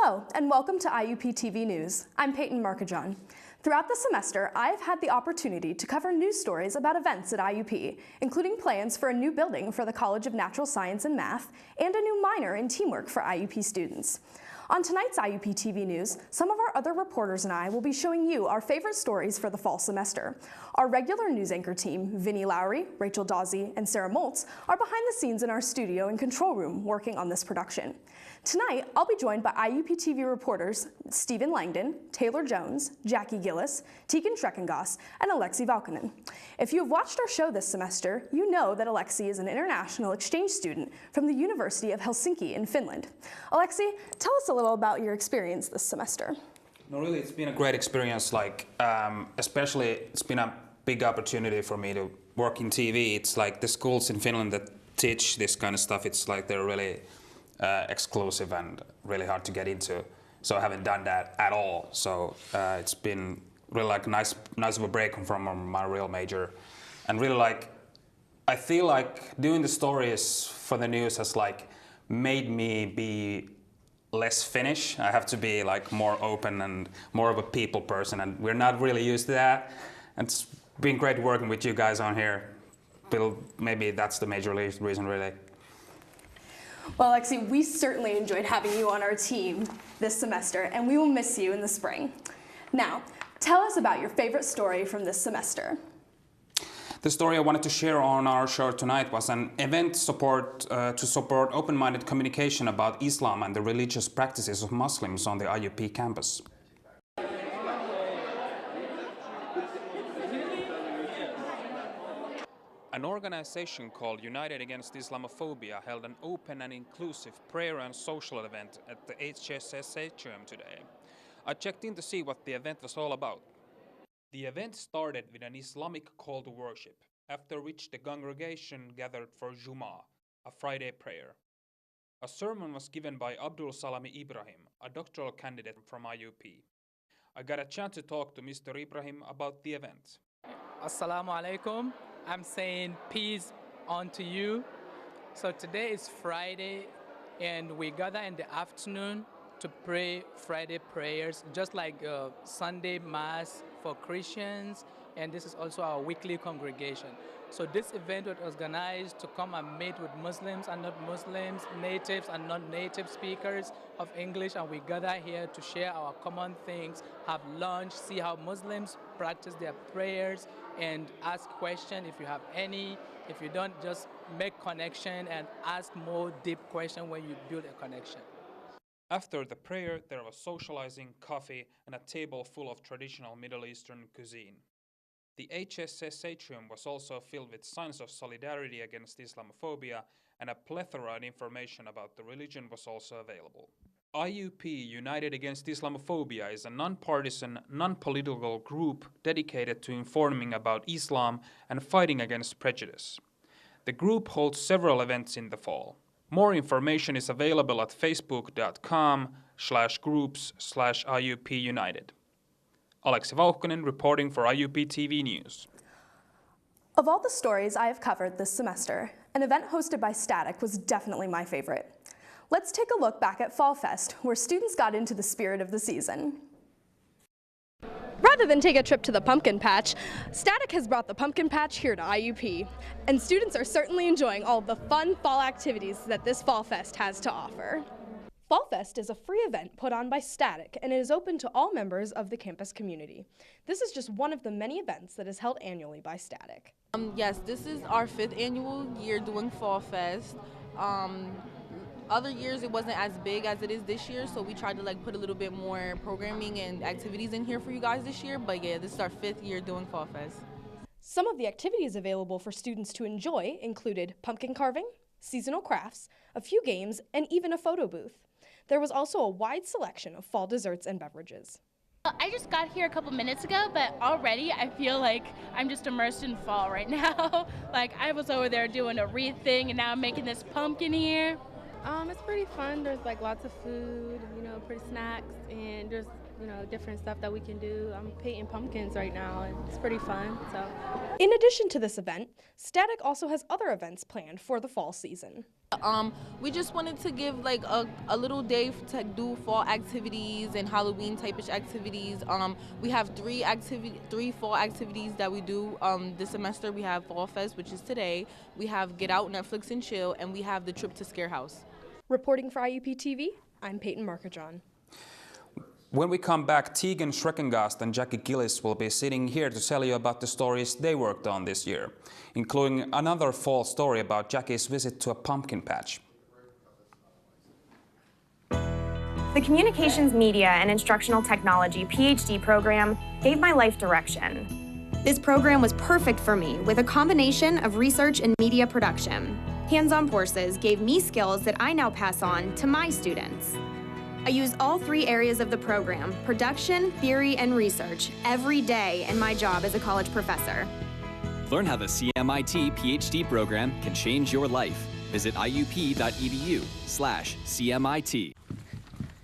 Hello, and welcome to IUP TV News. I'm Peyton Markajon. Throughout the semester, I've had the opportunity to cover news stories about events at IUP, including plans for a new building for the College of Natural Science and Math and a new minor in teamwork for IUP students. On tonight's IUP TV News, some of our other reporters and I will be showing you our favorite stories for the fall semester. Our regular news anchor team, Vinnie Lowry, Rachel Dawsey, and Sarah Moltz, are behind the scenes in our studio and control room working on this production. Tonight, I'll be joined by IUP TV reporters Stephen Langdon, Taylor Jones, Jackie Gillis, Tegan Schreckengoss, and Alexi Valkonen. If you have watched our show this semester, you know that Alexi is an international exchange student from the University of Helsinki in Finland. Alexi, tell us a little about your experience this semester. No, really, it's been a great experience. Especially, it's been a big opportunity for me to work in TV. It's like the schools in Finland that teach this kind of stuff. It's like they're really exclusive and really hard to get into. So I haven't done that at all. So it's been really like nice of a break from my real major, and really I feel like doing the stories for the news has made me be less Finnish. I have to be more open and more of a people person, and we're not really used to that. And it's been great working with you guys on here. Maybe that's the major reason, really. Well, Alexi, we certainly enjoyed having you on our team this semester, and we will miss you in the spring. Now, tell us about your favorite story from this semester. The story I wanted to share on our show tonight was an event to support open-minded communication about Islam and the religious practices of Muslims on the IUP campus. An organization called United Against Islamophobia held an open and inclusive prayer and social event at the HSS atrium today. I checked in to see what the event was all about. The event started with an Islamic call to worship, after which the congregation gathered for Jummah, a Friday prayer. A sermon was given by Abdul Salami Ibrahim, a doctoral candidate from IUP. I got a chance to talk to Mr. Ibrahim about the event. Assalamu alaikum. I'm saying peace unto you. So today is Friday, and we gather in the afternoon to pray Friday prayers, just like Sunday Mass for Christians, and this is also our weekly congregation. So this event was organized to come and meet with Muslims and not Muslims, natives and non-native speakers of English, and we gather here to share our common things, have lunch, see how Muslims practice their prayers, and ask questions if you have any. If you don't, just make connection and ask more deep questions when you build a connection. After the prayer, there was socializing, coffee, and a table full of traditional Middle Eastern cuisine. The HSS atrium was also filled with signs of solidarity against Islamophobia, and a plethora of information about the religion was also available. IUP United Against Islamophobia is a non-partisan, non-political group dedicated to informing about Islam and fighting against prejudice. The group holds several events in the fall. More information is available at facebook.com/groups/IUP-United. Alexi Valkonen reporting for IUP TV News. Of all the stories I have covered this semester, an event hosted by Static was definitely my favorite. Let's take a look back at Fall Fest, where students got into the spirit of the season. Rather than take a trip to the pumpkin patch, Static has brought the pumpkin patch here to IUP, and students are certainly enjoying all of the fun fall activities that this Fall Fest has to offer. Fall Fest is a free event put on by Static, and it is open to all members of the campus community. This is just one of the many events that is held annually by Static. Yes, this is our 5th annual year doing Fall Fest. Other years it wasn't as big as it is this year, so we tried to put a little bit more programming and activities in here for you guys this year. But yeah, this is our 5th year doing Fall Fest. Some of the activities available for students to enjoy included pumpkin carving, seasonal crafts, a few games, and even a photo booth. There was also a wide selection of fall desserts and beverages. I just got here a couple minutes ago, but already I feel like I'm just immersed in fall right now. I was over there doing a wreath thing, and now I'm making this pumpkin here. It's pretty fun. There's lots of food, pretty snacks, and there's different stuff that we can do. I'm painting pumpkins right now, and it's pretty fun. So, in addition to this event, Static also has other events planned for the fall season. We just wanted to give like a little day to do fall activities and Halloween type-ish activities. We have three fall activities that we do this semester. We have Fall Fest, which is today. We have Get Out, Netflix and Chill, and we have the trip to Scare House. Reporting for IUP TV, I'm Peyton Markajon. When we come back, Tegan Schreckengast and Jackie Gillis will be sitting here to tell you about the stories they worked on this year, including another fall story about Jackie's visit to a pumpkin patch. The Communications, Media, and Instructional Technology PhD program gave my life direction. This program was perfect for me with a combination of research and media production. Hands-on courses gave me skills that I now pass on to my students. I use all three areas of the program, production, theory, and research, every day in my job as a college professor. Learn how the CMIT PhD program can change your life. Visit iup.edu/CMIT.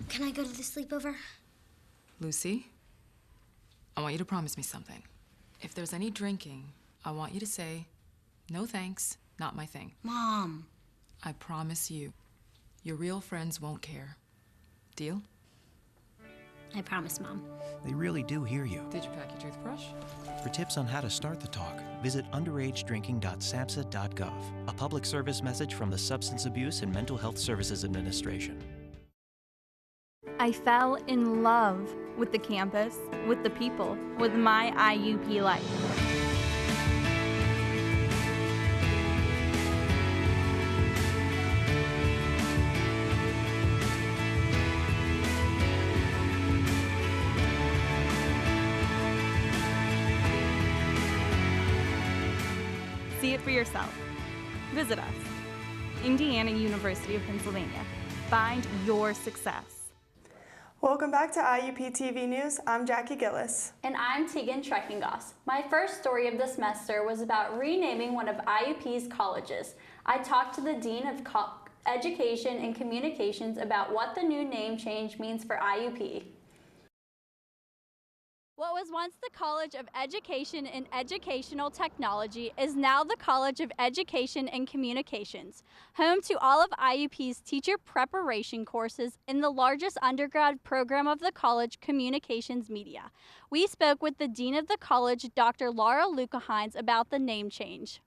Can I go to the sleepover? Lucy, I want you to promise me something. If there's any drinking, I want you to say, "No thanks, not my thing." Mom. I promise you, your real friends won't care. Deal? I promise, Mom. They really do hear you. Did you pack your toothbrush? For tips on how to start the talk, visit underagedrinking.samhsa.gov, a public service message from the Substance Abuse and Mental Health Services Administration. I fell in love with the campus, with the people, with my IUP life. See it for yourself. Visit us. Indiana University of Pennsylvania. Find your success. Welcome back to IUP TV News. I'm Jackie Gillis. And I'm Tegan Schreckengast. My first story of the semester was about renaming one of IUP's colleges. I talked to the Dean of Education and Communications about what the new name change means for IUP. What was once the College of Education and Educational Technology is now the College of Education and Communications, home to all of IUP's teacher preparation courses in the largest undergrad program of the college, Communications Media. We spoke with the Dean of the college, Dr. Laura Luca-Hines, about the name change.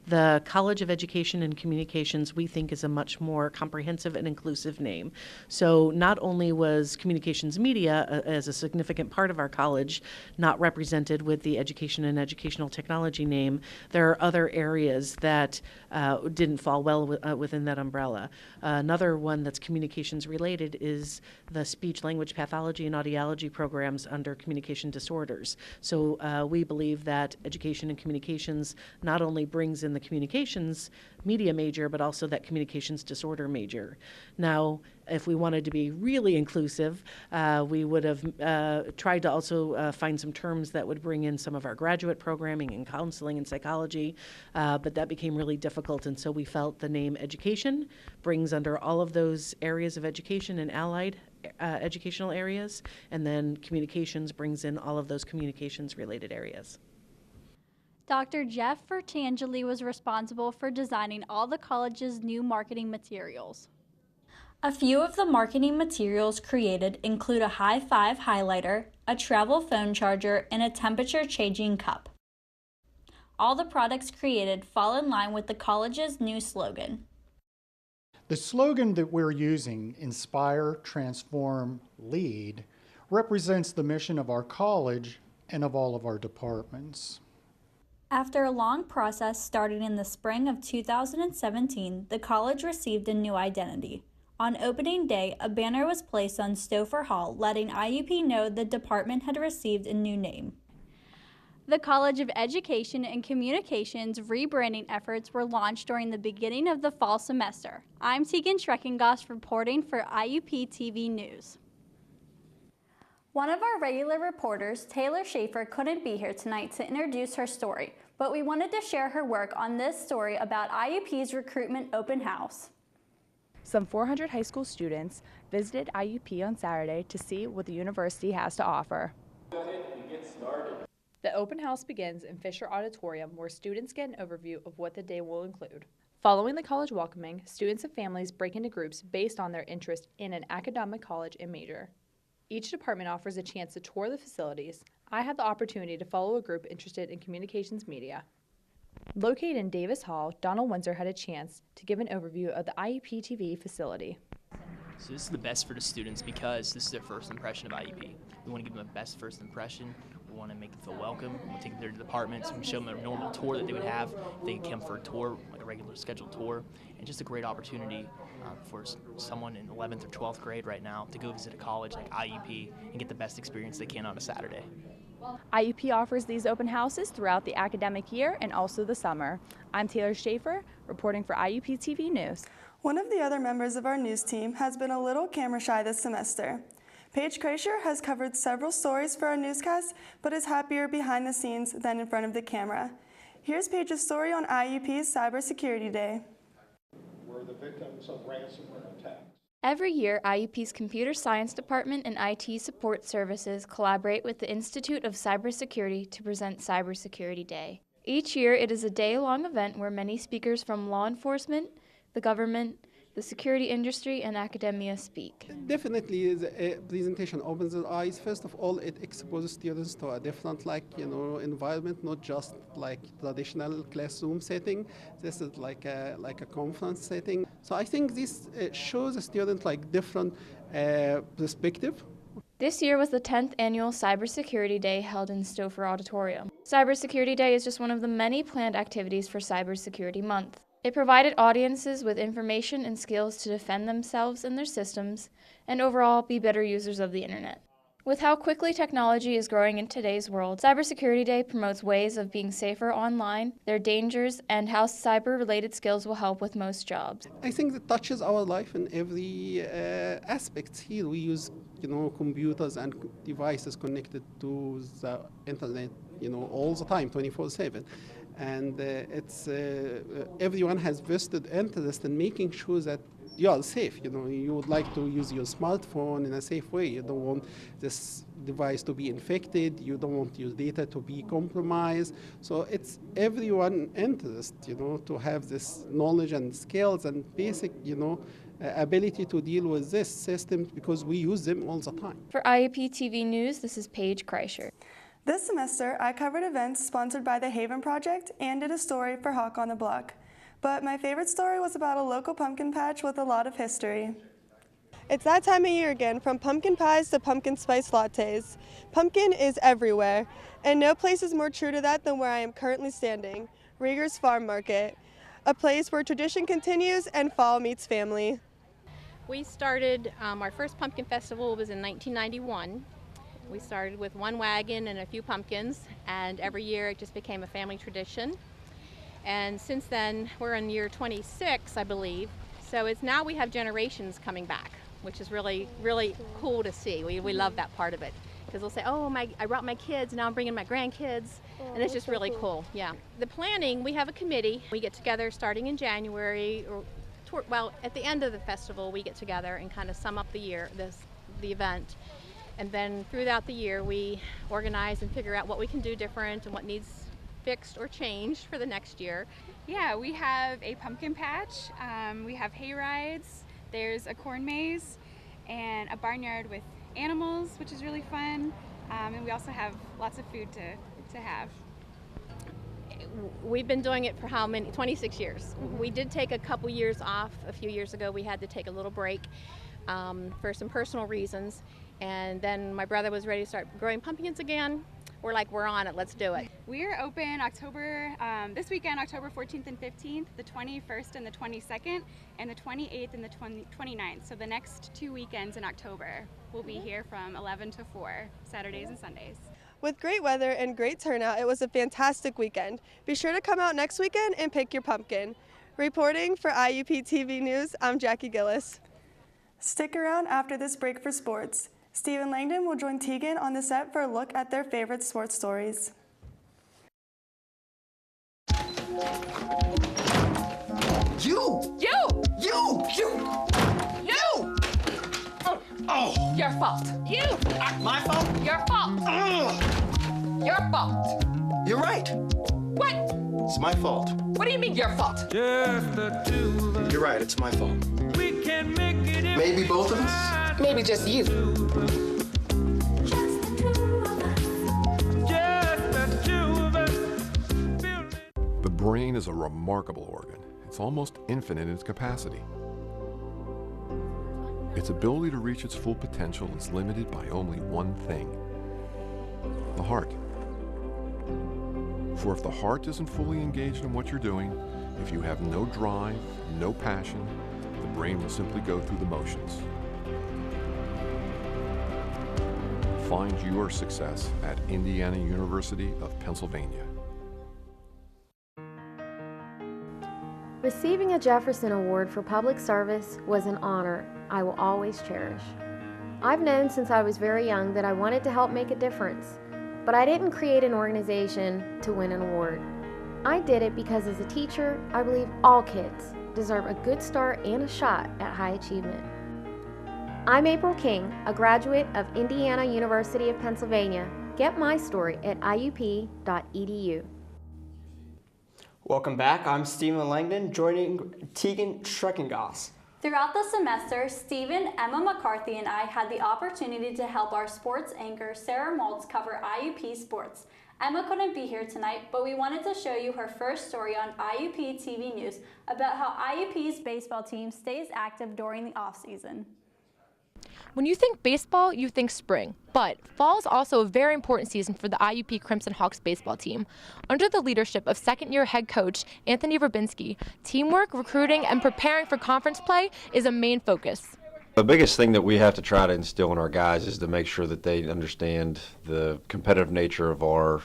The College of Education and Communications, we think, is a much more comprehensive and inclusive name. So not only was Communications Media, as a significant part of our college, not represented with the Education and Educational Technology name, there are other areas that didn't fall well within that umbrella. Another one that's communications related is the speech language pathology and audiology programs under communication disorders. So we believe that education and communications not only brings in the communications media major, but also that communications disorder major. Now, if we wanted to be really inclusive, we would have tried to also find some terms that would bring in some of our graduate programming and counseling and psychology, but that became really difficult, and so we felt the name education brings under all of those areas of education and allied educational areas, and then communications brings in all of those communications related areas. Dr. Jeff Vertangeli was responsible for designing all the college's new marketing materials. A few of the marketing materials created include a high-five highlighter, a travel phone charger, and a temperature-changing cup. All the products created fall in line with the college's new slogan. The slogan that we're using, Inspire, Transform, Lead, represents the mission of our college and of all of our departments. After a long process starting in the spring of 2017, the college received a new identity. On opening day, a banner was placed on Stouffer Hall letting IUP know the department had received a new name. The College of Education and Communications rebranding efforts were launched during the beginning of the fall semester. I'm Tegan Schreckengast reporting for IUP TV News. One of our regular reporters, Taylor Schaefer, couldn't be here tonight to introduce her story, but we wanted to share her work on this story about IUP's recruitment open house. Some 400 high school students visited IUP on Saturday to see what the university has to offer. Go ahead and get started. The open house begins in Fisher Auditorium, where students get an overview of what the day will include. Following the college welcoming, students and families break into groups based on their interest in an academic college and major. Each department offers a chance to tour the facilities. I had the opportunity to follow a group interested in communications media. Located in Davis Hall, Donald Windsor had a chance to give an overview of the IUP TV facility. So this is the best for the students because this is their first impression of IUP. We want to give them the best first impression. We want to make them feel welcome. We want to take them to their departments and show them a normal tour that they would have if they come for a tour, like a regular scheduled tour. And just a great opportunity for someone in 11th or 12th grade right now to go visit a college like IUP and get the best experience they can on a Saturday. IUP offers these open houses throughout the academic year and also the summer. I'm Taylor Schaefer, reporting for IUP TV News. One of the other members of our news team has been a little camera shy this semester. Paige Kreischer has covered several stories for our newscast, but is happier behind the scenes than in front of the camera. Here's Paige's story on IUP's Cybersecurity Day. We're the victims of ransomware attacks. Every year, IUP's Computer Science Department and IT Support Services collaborate with the Institute of Cybersecurity to present Cybersecurity Day. Each year, it is a day-long event where many speakers from law enforcement, the government, the security industry, and academia speak. Definitely, the presentation opens their eyes. First of all, it exposes students to a different, environment, not just like traditional classroom setting. This is like a conference setting. So I think this shows a student different perspective. This year was the 10th annual Cybersecurity Day held in Stouffer Auditorium. Cybersecurity Day is just one of the many planned activities for Cybersecurity Month. It provided audiences with information and skills to defend themselves and their systems, and overall be better users of the internet. With how quickly technology is growing in today's world, Cybersecurity Day promotes ways of being safer online, their dangers, and how cyber-related skills will help with most jobs. I think it touches our life in every aspect. Here we use, computers and devices connected to the internet, all the time, 24/7. And everyone has vested interest in making sure that you are safe. You would like to use your smartphone in a safe way. You don't want this device to be infected. You don't want your data to be compromised. So it's everyone's interest, to have this knowledge and skills and basic, ability to deal with this system because we use them all the time. For IUP TV News, this is Paige Kreischer. This semester, I covered events sponsored by the Haven Project and did a story for Hawk on the Block. But my favorite story was about a local pumpkin patch with a lot of history. It's that time of year again, from pumpkin pies to pumpkin spice lattes. Pumpkin is everywhere, and no place is more true to that than where I am currently standing, Rieger's Farm Market, a place where tradition continues and fall meets family. We started, our first pumpkin festival was in 1991. We started with one wagon and a few pumpkins, and every year it just became a family tradition. And since then, we're in year 26, I believe. So it's now we have generations coming back, which is really, really cool to see. We love that part of it. Because they'll say, oh, I brought my kids, now I'm bringing my grandkids. And it's just really cool, yeah. The planning, we have a committee. We get together starting in January, at the end of the festival, we get together and kind of sum up the year, the event. And then throughout the year, we organize and figure out what we can do different and what needs fixed or changed for the next year. Yeah, we have a pumpkin patch, we have hay rides, there's a corn maze, and a barnyard with animals, which is really fun. And we also have lots of food to have. We've been doing it for how many? 26 years. We did take a couple years off. A few years ago, we had to take a little break for some personal reasons. And then my brother was ready to start growing pumpkins again. We're like, we're on it, let's do it. We're open this weekend, October 14th and 15th, the 21st and the 22nd, and the 28th and the 29th. So the next 2 weekends in October, we'll be here from 11 to 4, Saturdays and Sundays. With great weather and great turnout, it was a fantastic weekend. Be sure to come out next weekend and pick your pumpkin. Reporting for IUP TV News, I'm Jackie Gillis. Stick around after this break for sports. Stephen Langdon will join Tegan on the set for a look at their favorite sports stories. You! Oh! Your fault. You! My fault? Your fault. Ugh. Your fault. You're right. What? It's my fault. What do you mean your fault? You're right, it's my fault. Maybe both of us? Maybe just you. The brain is a remarkable organ. It's almost infinite in its capacity. Its ability to reach its full potential is limited by only one thing: the heart. For if the heart isn't fully engaged in what you're doing, if you have no drive, no passion, the brain will simply go through the motions. Find your success at Indiana University of Pennsylvania. Receiving a Jefferson Award for public service was an honor I will always cherish. I've known since I was very young that I wanted to help make a difference, but I didn't create an organization to win an award. I did it because as a teacher, I believe all kids deserve a good start and a shot at high achievement. I'm April King, a graduate of Indiana University of Pennsylvania. Get my story at iup.edu. Welcome back. I'm Stephen Langdon, joining Tegan Schreckengoss. Throughout the semester, Stephen, Emma McCarthy, and I had the opportunity to help our sports anchor, Sarah Maltz, cover IUP sports. Emma couldn't be here tonight, but we wanted to show you her first story on IUP TV News about how IUP's baseball team stays active during the off-season. When you think baseball, you think spring, but fall is also a very important season for the IUP Crimson Hawks baseball team. Under the leadership of second-year head coach Anthony Verbinski, teamwork, recruiting, and preparing for conference play is a main focus. The biggest thing that we have to try to instill in our guys is to make sure that they understand the competitive nature of our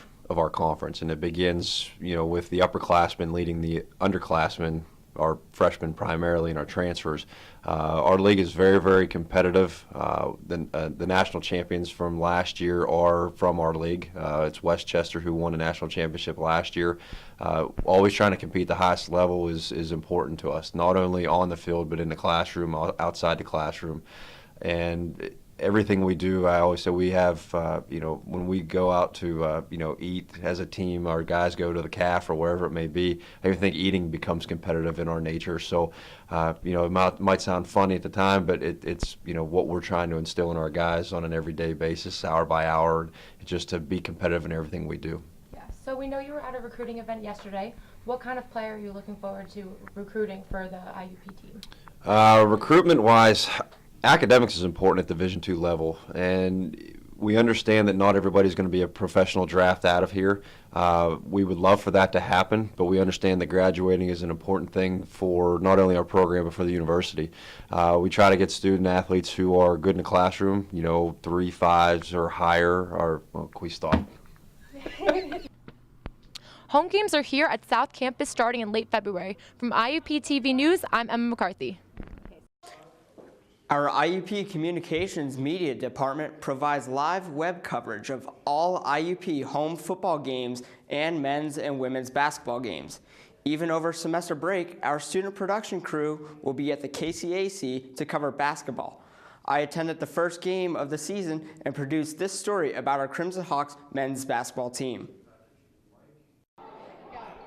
conference, and it begins, with the upperclassmen leading the underclassmen, our freshmen primarily, and our transfers. Our league is very, very competitive. The national champions from last year are from our league. It's Westchester, who won a national championship last year. Always trying to compete the highest level is important to us, not only on the field but in the classroom, outside the classroom. And everything we do, I always say we have, when we go out to, eat as a team, our guys go to the CAF or wherever it may be. I even think eating becomes competitive in our nature. So, it might sound funny at the time, but it's, what we're trying to instill in our guys on an everyday basis, hour by hour, just to be competitive in everything we do. Yeah. So we know you were at a recruiting event yesterday. What kind of player are you looking forward to recruiting for the IUP team? Recruitment-wise, academics is important at Division II level, and we understand that not everybody's going to be a professional draft out of here. We would love for that to happen, but we understand that graduating is an important thing for not only our program but for the university. We try to get student athletes who are good in the classroom, 3.5s or higher. Can we stop? Home games are here at South Campus starting in late February. From IUP TV News, I'm Emma McCarthy. Our IUP Communications Media Department provides live web coverage of all IUP home football games and men's and women's basketball games. Even over semester break, our student production crew will be at the KCAC to cover basketball. I attended the first game of the season and produced this story about our Crimson Hawks men's basketball team.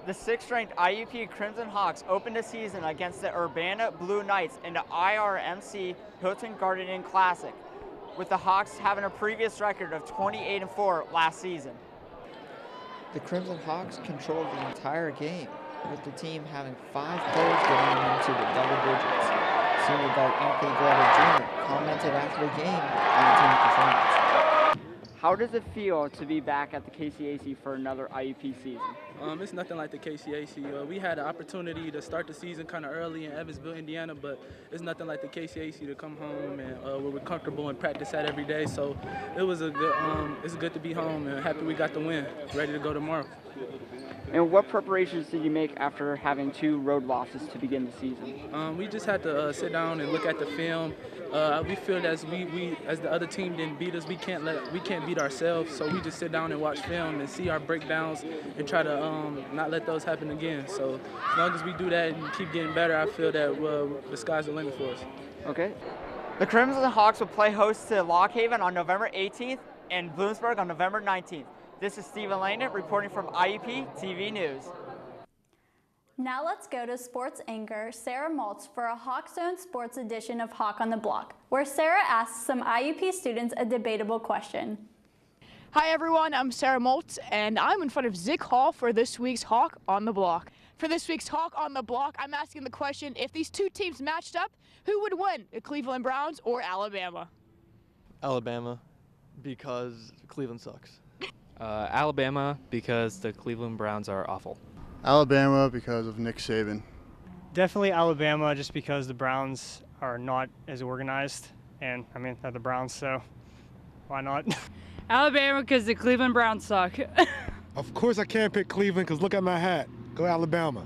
The 6th-ranked IUP Crimson Hawks opened the season against the Urbana Blue Knights in the IRMC Hilton Garden Inn Classic, with the Hawks having a previous record of 28-4 last season. The Crimson Hawks controlled the entire game, with the team having 5 players getting into the double digits. Senior guard Anthony Glover Jr. commented after the game on the team's performance. How does it feel to be back at the KCAC for another IUP season? It's nothing like the KCAC. We had an opportunity to start the season kind of early in Evansville, Indiana, but it's nothing like the KCAC to come home and where we're comfortable and practice at every day. So it was a good. It's good to be home and happy we got the win. Ready to go tomorrow. And what preparations did you make after having 2 road losses to begin the season? We just had to sit down and look at the film. We feel that we as the other team didn't beat us, we can't beat ourselves. So we just sit down and watch film and see our breakdowns and try to not let those happen again. So as long as we do that and keep getting better, I feel that the sky's the limit for us. Okay. The Crimson Hawks will play host to Lock Haven on November 18th and Bloomsburg on November 19th. This is Stephen Langdon reporting from IUP TV News. Now let's go to sports anchor Sarah Maltz for a Hawk Zone Sports edition of Hawk on the Block, where Sarah asks some IUP students a debatable question. Hi everyone, I'm Sarah Maltz, and I'm in front of Zick Hall for this week's Hawk on the Block. For this week's Hawk on the Block, I'm asking the question, if these two teams matched up, who would win, the Cleveland Browns or Alabama? Alabama, because Cleveland sucks. Alabama, because the Cleveland Browns are awful. Alabama, because of Nick Saban. Definitely Alabama, just because the Browns are not as organized, and I mean, they're the Browns, so why not? Alabama, because the Cleveland Browns suck. Of course I can't pick Cleveland, because look at my hat. Go Alabama.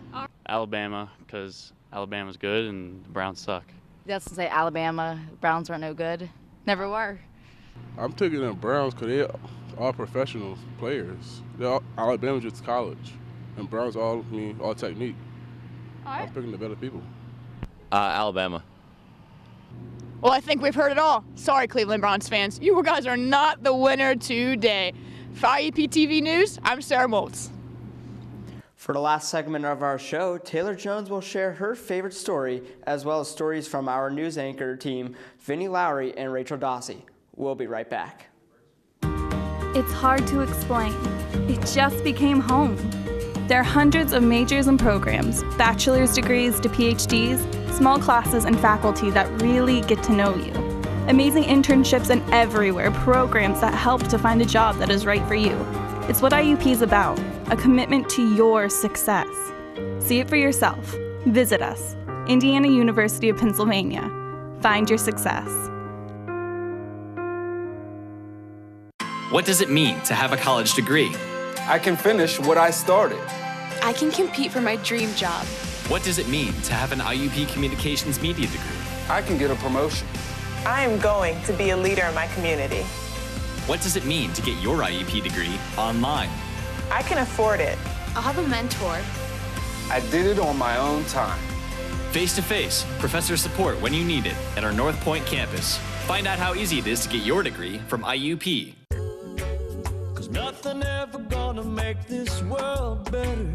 Alabama, because Alabama's good and the Browns suck. That's to say Alabama, Browns are no good. Never were. I'm taking the Browns because they're all professional players. Alabama's just college, and Browns all technique. I'm picking the better people. Alabama. Well, I think we've heard it all. Sorry, Cleveland Browns fans. You guys are not the winner today. For IUP TV News, I'm Sarah Maltz. For the last segment of our show, Taylor Jones will share her favorite story, as well as stories from our news anchor team, Vinnie Lowry and Rachel Dossie. We'll be right back. It's hard to explain. It just became home. There are hundreds of majors and programs, bachelor's degrees to PhDs, small classes and faculty that really get to know you. Amazing internships and everywhere, programs that help to find a job that is right for you. It's what IUP is about, a commitment to your success. See it for yourself. Visit us, Indiana University of Pennsylvania. Find your success. What does it mean to have a college degree? I can finish what I started. I can compete for my dream job. What does it mean to have an IUP Communications Media degree? I can get a promotion. I am going to be a leader in my community. What does it mean to get your IUP degree online? I can afford it. I'll have a mentor. I did it on my own time. Face-to-face, professor support when you need it at our North Point campus. Find out how easy it is to get your degree from IUP. Nothing ever gonna make this world better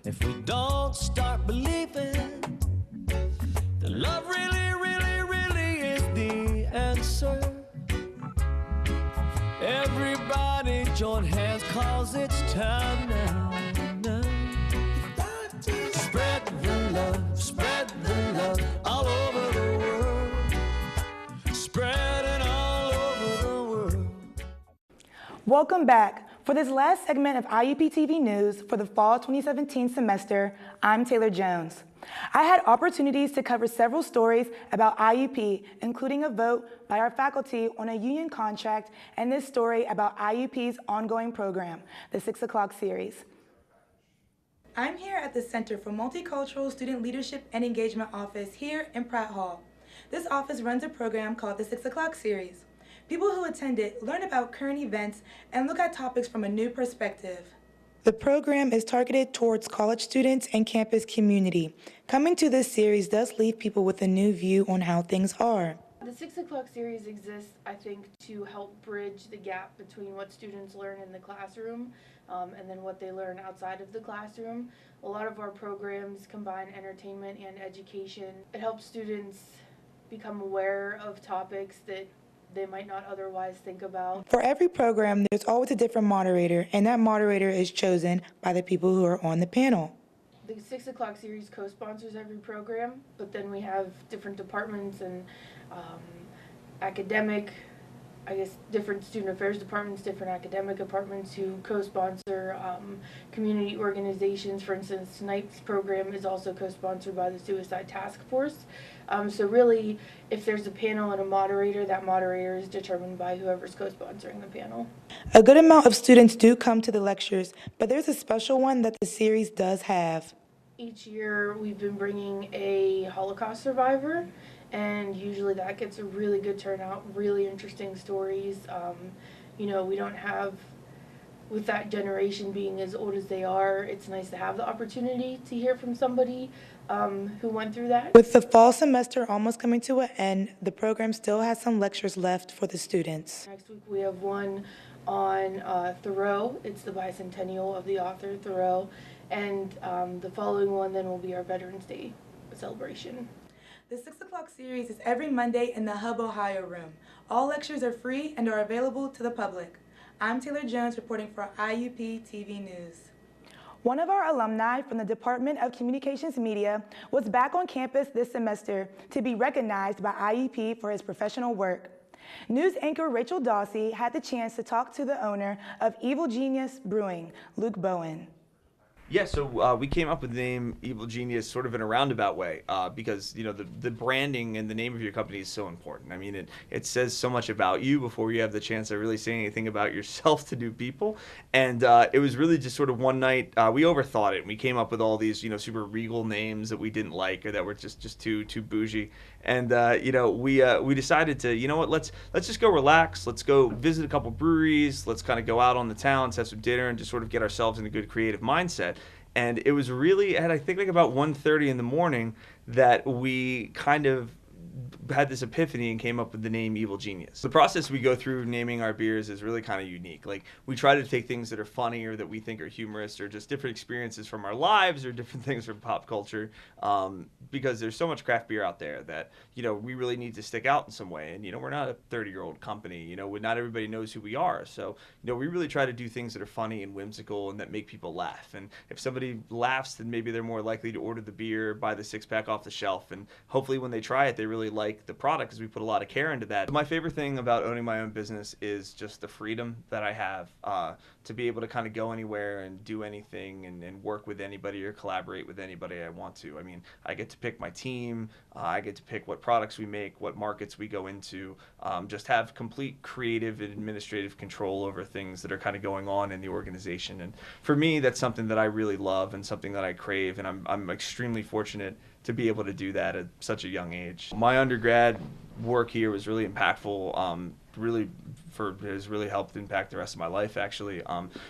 if we don't start believing that love really, really, really is the answer. Everybody join hands, cause it's time now. Spread the love all over the world. Spread it all over the world. Welcome back. For this last segment of IUP TV News for the fall 2017 semester, I'm Taylor Jones. I had opportunities to cover several stories about IUP, including a vote by our faculty on a union contract and this story about IUP's ongoing program, the 6 o'clock series. I'm here at the Center for Multicultural Student Leadership and Engagement office here in Pratt Hall. This office runs a program called the 6 o'clock series. People who attend it learn about current events and look at topics from a new perspective. The program is targeted towards college students and campus community. Coming to this series does leave people with a new view on how things are. The 6 o'clock series exists, I think, to help bridge the gap between what students learn in the classroom and then what they learn outside of the classroom. A lot of our programs combine entertainment and education. It helps students become aware of topics that they might not otherwise think about. For every program, there's always a different moderator, and that moderator is chosen by the people who are on the panel. The 6 o'clock series co-sponsors every program, but then we have different departments and academic, different student affairs departments, different academic departments who co-sponsor community organizations. For instance, tonight's program is also co-sponsored by the Suicide Task Force. So really, if there's a panel and a moderator, that moderator is determined by whoever's co-sponsoring the panel. A good amount of students do come to the lectures, but there's a special one that the series does have. Each year, we've been bringing a Holocaust survivor, and usually that gets a really good turnout, really interesting stories. We don't have, with that generation being as old as they are, it's nice to have the opportunity to hear from somebody who went through that. With the fall semester almost coming to an end, the program still has some lectures left for the students. Next week we have one on Thoreau. It's the bicentennial of the author Thoreau, and the following one then will be our Veterans Day celebration. The 6 o'clock series is every Monday in the Hub Ohio room. All lectures are free and are available to the public. I'm Taylor Jones reporting for IUP TV News. One of our alumni from the Department of Communications Media was back on campus this semester to be recognized by IUP for his professional work. News anchor Rachel Dawsey had the chance to talk to the owner of Evil Genius Brewing, Luke Bowen. Yeah, so we came up with the name Evil Genius sort of in a roundabout way because, you know, the branding and the name of your company is so important. I mean, it says so much about you before you have the chance to really say anything about yourself to new people. And it was really just sort of one night, we overthought it. And we came up with all these, you know, super regal names that we didn't like or that were just too bougie. And, you know, we decided to, you know what, let's just go relax. Let's go visit a couple breweries. Let's kind of go out on the town, have some dinner, and just sort of get ourselves in a good creative mindset. And it was really at, I think, like about 1:30 in the morning that we kind of had this epiphany and came up with the name Evil Genius. The process we go through naming our beers is really kind of unique. Like, we try to take things that are funny or that we think are humorous or just different experiences from our lives or different things from pop culture, because there's so much craft beer out there that, you know, we really need to stick out in some way. And, you know, we're not a 30-year-old company. You know, not everybody knows who we are. So, you know, we really try to do things that are funny and whimsical and that make people laugh. And if somebody laughs, then maybe they're more likely to order the beer, buy the six-pack off the shelf, and hopefully when they try it, they really like the product because we put a lot of care into that. My favorite thing about owning my own business is just the freedom that I have to be able to kind of go anywhere and do anything and work with anybody or collaborate with anybody I want to. I mean, I get to pick my team, I get to pick what products we make, what markets we go into, just have complete creative and administrative control over things that are kind of going on in the organization. And for me, that's something that I really love and something that I crave, and I'm extremely fortunate to be able to do that at such a young age. My undergrad work here was really impactful, has really helped impact the rest of my life, actually.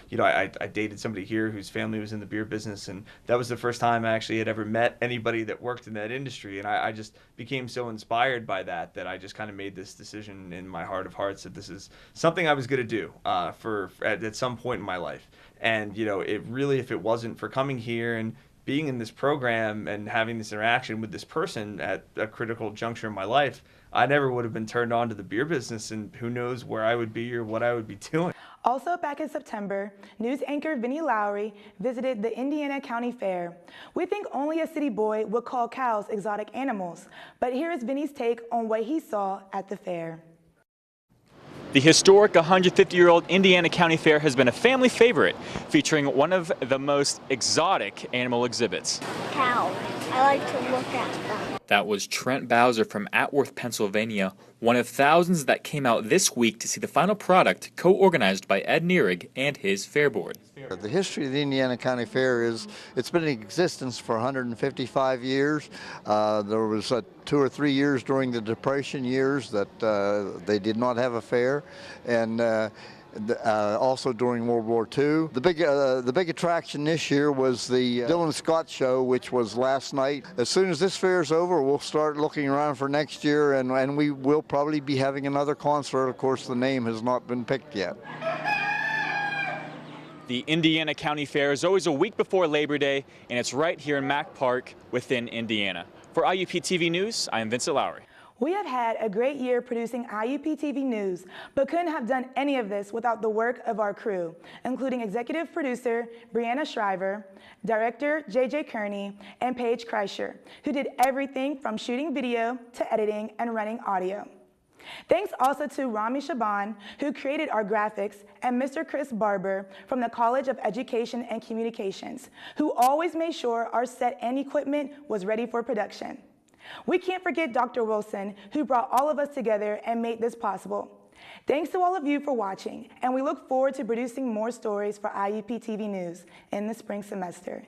You know, I dated somebody here whose family was in the beer business, and that was the first time I actually had ever met anybody that worked in that industry, and I just became so inspired by that I just kind of made this decision in my heart of hearts that this is something I was going to do at some point in my life. And, you know, if it wasn't for coming here and being in this program and having this interaction with this person at a critical juncture in my life, I never would have been turned on to the beer business, and who knows where I would be or what I would be doing. Also back in September, news anchor Vinnie Lowry visited the Indiana County Fair. We think only a city boy would call cows exotic animals, but here is Vinnie's take on what he saw at the fair. The historic 150-year-old Indiana County Fair has been a family favorite, featuring one of the most exotic animal exhibits. Cows. I like to look at them. That was Trent Bowser from Atworth, Pennsylvania, one of thousands that came out this week to see the final product, co-organized by Ed Nierig and his fair board. The history of the Indiana County Fair is, it's been in existence for 155 years. There was 2 or 3 years during the Depression years that they did not have a fair, and also during World War II. The big attraction this year was the Dylan Scott Show, which was last night. As soon as this fair is over, we'll start looking around for next year, and we will probably be having another concert. Of course, the name has not been picked yet. The Indiana County Fair is always a week before Labor Day, and it's right here in Mack Park within Indiana. For IUP TV News, I am Vincent Lowry. We have had a great year producing IUP TV News, but couldn't have done any of this without the work of our crew, including executive producer Brianna Shriver, director JJ Kearney, and Paige Kreischer, who did everything from shooting video to editing and running audio. Thanks also to Rami Shaban, who created our graphics, and Mr. Chris Barber from the College of Education and Communications, who always made sure our set and equipment was ready for production. We can't forget Dr. Wilson, who brought all of us together and made this possible. Thanks to all of you for watching, and we look forward to producing more stories for IUP TV News in the spring semester.